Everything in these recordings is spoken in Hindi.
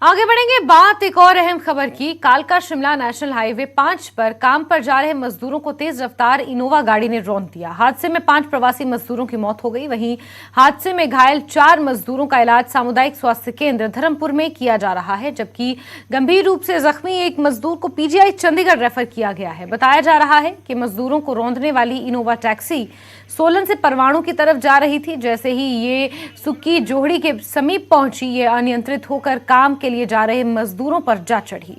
आगे बढ़ेंगे बात एक और अहम खबर की। कालका शिमला नेशनल हाईवे 5 पर काम पर जा रहे मजदूरों को तेज रफ्तार इनोवा गाड़ी ने रौंद दिया। हादसे में 5 प्रवासी मजदूरों की मौत हो गई। वहीं हादसे में घायल 4 मजदूरों का इलाज सामुदायिक स्वास्थ्य केंद्र धर्मपुर में किया जा रहा है, जबकि गंभीर रूप से जख्मी एक मजदूर को पीजीआई चंडीगढ़ रेफर किया गया है। बताया जा रहा है कि मजदूरों को रौंदने वाली इनोवा टैक्सी सोलन से परवाणु की तरफ जा रही थी। जैसे ही ये सुक्की जोहड़ी के समीप पहुंची, ये अनियंत्रित होकर काम के लिए जा रहे मजदूरों पर जा चढ़ी।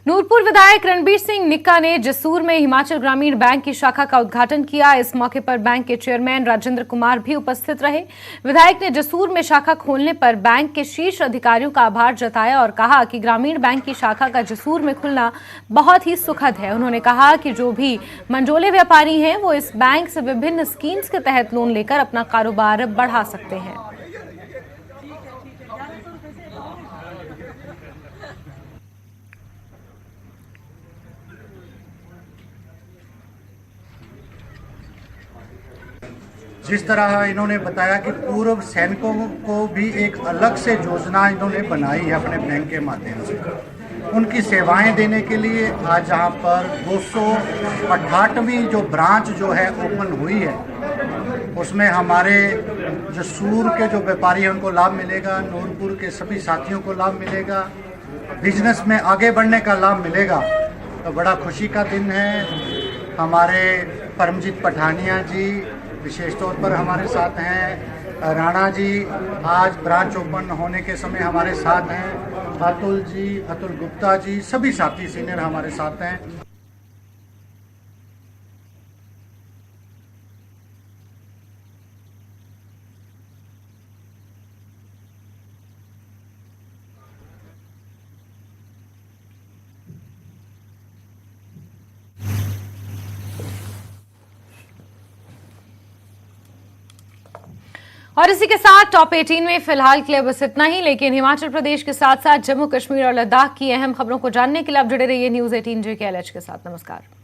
नूरपुर विधायक रणबीर सिंह निक्का ने जसूर में हिमाचल ग्रामीण बैंक की शाखा का उद्घाटन किया। इस मौके पर बैंक के चेयरमैन राजेंद्र कुमार भी उपस्थित रहे। विधायक ने जसूर में शाखा खोलने पर बैंक के शीर्ष अधिकारियों का आभार जताया और कहा कि ग्रामीण बैंक की शाखा का जसूर में खुलना बहुत ही सुखद है। उन्होंने कहा कि जो भी मंडोले व्यापारी हैं वो इस बैंक से विभिन्न स्कीम्स के तहत लोन लेकर अपना कारोबार बढ़ा सकते हैं। जिस तरह इन्होंने बताया कि पूर्व सैनिकों को भी एक अलग से योजना इन्होंने बनाई है अपने बैंक के माध्यम से, उनकी सेवाएं देने के लिए आज यहाँ पर 268वीं जो ब्रांच जो है ओपन हुई है, उसमें हमारे जसूर के जो व्यापारी हैं उनको लाभ मिलेगा, नूरपुर के सभी साथियों को लाभ मिलेगा, बिजनेस में आगे बढ़ने का लाभ मिलेगा। तो बड़ा खुशी का दिन है। हमारे परमजीत पठानिया जी विशेष तौर पर हमारे साथ हैं, राणा जी आज ब्रांच ओपन होने के समय हमारे साथ हैं, अतुल गुप्ता जी, सभी साथी सीनियर हमारे साथ हैं। और इसी के साथ टॉप 18 में फिलहाल के लिए बस इतना ही, लेकिन हिमाचल प्रदेश के साथ साथ जम्मू कश्मीर और लद्दाख की अहम खबरों को जानने के लिए आप जुड़े रहिए न्यूज 18 JKLH के साथ। नमस्कार।